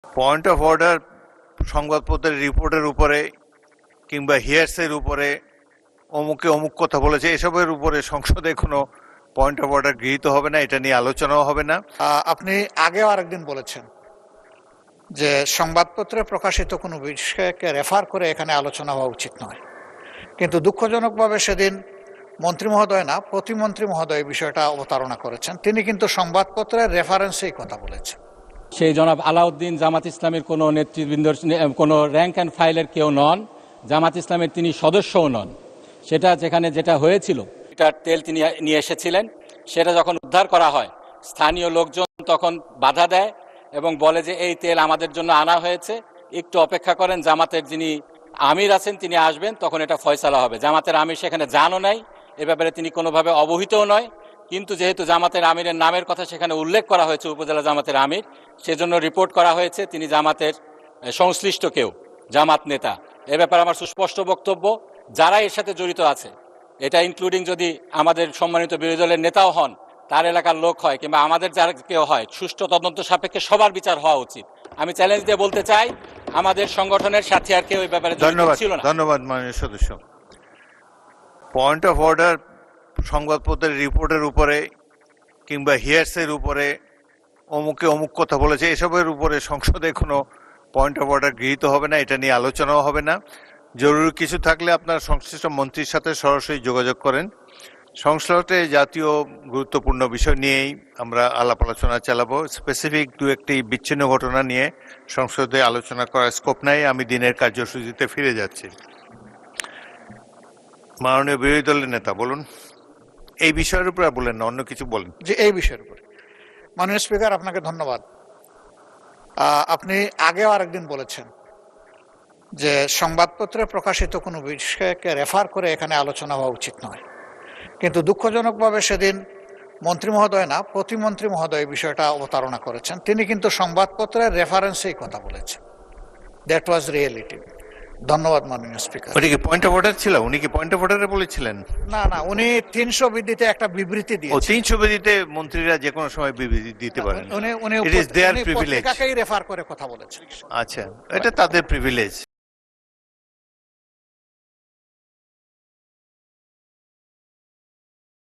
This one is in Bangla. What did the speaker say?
পয়েন্ট অফ অর্ডার সংবাদপত্রের রিপোর্টের উপরে কিংবা হিয়ার্সের উপরে অমুকে অমুক কথা বলেছে এসবের উপরে সংসদে কোনো পয়েন্ট অফ অর্ডার গৃহীত হবে না, এটা নিয়ে আলোচনাও হবে না। আপনি আগেও আরেকদিন বলেছেন যে সংবাদপত্রে প্রকাশিত কোনো বিষয়কে রেফার করে এখানে আলোচনা হওয়া উচিত নয়, কিন্তু দুঃখজনকভাবে সেদিন মন্ত্রী মহোদয় না, প্রতিমন্ত্রী মহোদয় বিষয়টা অবতারণা করেছেন। তিনি কিন্তু সংবাদপত্রের রেফারেন্সেই কথা বলেছেন। সেই জনাব আলাউদ্দিন জামাত ইসলামের কোনো নেতৃবৃন্দর, কোনো র্যাঙ্ক অ্যান্ড ফাইলের কেউ নন, জামাত ইসলামের তিনি সদস্যও নন। সেটা যেটা হয়েছিল, এটার তেল তিনি নিয়ে এসেছিলেন, সেটা যখন উদ্ধার করা হয় স্থানীয় লোকজন তখন বাধা দেয় এবং বলে যে এই তেল আমাদের জন্য আনা হয়েছে, একটু অপেক্ষা করেন, জামাতের যিনি আমির আছেন তিনি আসবেন, তখন এটা ফয়সালা হবে। জামাতের আমির সেখানে জানও নাই, এ ব্যাপারে তিনি কোনোভাবে অবহিতও নয়, কিন্তু যেহেতু জামাতের আমিরের নামের কথা সেখানে উল্লেখ করা হয়েছে, উপজেলা জামাতের আমির, সেজন্য রিপোর্ট করা হয়েছে তিনি জামাতের সংশ্লিষ্ট কেউ, জামাত নেতা। এ ব্যাপারে আমার সুস্পষ্ট বক্তব্য, যারা এর সাথে জড়িত আছে, এটা ইনক্লুডিং যদি আমাদের সম্মানিত বিরোধী দলের নেতাও হন, তার এলাকার লোক হয়, কিংবা আমাদের যারা কেউ হয়, সুষ্ঠু তদন্ত সাপেক্ষে সবার বিচার হওয়া উচিত। আমি চ্যালেঞ্জ দিয়ে বলতে চাই, আমাদের সংগঠনের সাথে আর কেউ এই ব্যাপারে জড়িত ছিল না। ধন্যবাদ মাননীয় সদস্য। পয়েন্ট অফ অর্ডার সংবাদপত্রের রিপোর্টের উপরে কিংবা হিয়ার্সের উপরে অমুকে অমুক কথা বলেছে এসবের উপরে সংসদে কোনো পয়েন্ট অফ অর্ডার গৃহীত হবে না, এটা নিয়ে আলোচনাও হবে না। জরুরি কিছু থাকলে আপনার সংশ্লিষ্ট মন্ত্রীর সাথে সরাসরি যোগাযোগ করেন। সংসদে জাতীয় গুরুত্বপূর্ণ বিষয় নিয়েই আমরা আলাপ আলোচনা চালাবো। স্পেসিফিক দু একটি বিচ্ছিন্ন ঘটনা নিয়ে সংসদে আলোচনা করার স্কোপ নাই। আমি দিনের কার্যসূচিতে ফিরে যাচ্ছি। মাননীয় বিরোধী দলের নেতা বলুন, এই বিষয়ের উপরে বলেন না, অন্য কিছু বলেন। যে এই বিষয়ের উপরে মাননীয় স্পিকার, আপনাকে ধন্যবাদ। আপনি আগেও আরেকদিন বলেছেন যে সংবাদপত্রে প্রকাশিত কোনো বিষয়কে রেফার করে এখানে আলোচনা হওয়া উচিত নয়, কিন্তু দুঃখজনকভাবে সেদিন মন্ত্রী মহোদয় না, প্রতিমন্ত্রী মহোদয় বিষয়টা অবতারণা করেছেন। তিনি কিন্তু সংবাদপত্রের রেফারেন্সেই কথা বলেছেন। That was reality. ধন্যবাদ মাননীয় স্পিকার। ওটা কি পয়েন্ট অফ অর্ডার ছিল? উনি কি পয়েন্ট অফ অর্ডারে বলেছিলেন? না না, উনি 300 বিধিতে একটা বিবৃতি ও দিয়েছেন। 300 বিধিতে মন্ত্রীরা যে কোনো সময় বিবৃতি দিতে পারেন। উনি It is their privilege. পত্রিকাকেই রেফার করে কথা বলেছেন। আচ্ছা, এটা তাদের প্রিভিলেজ।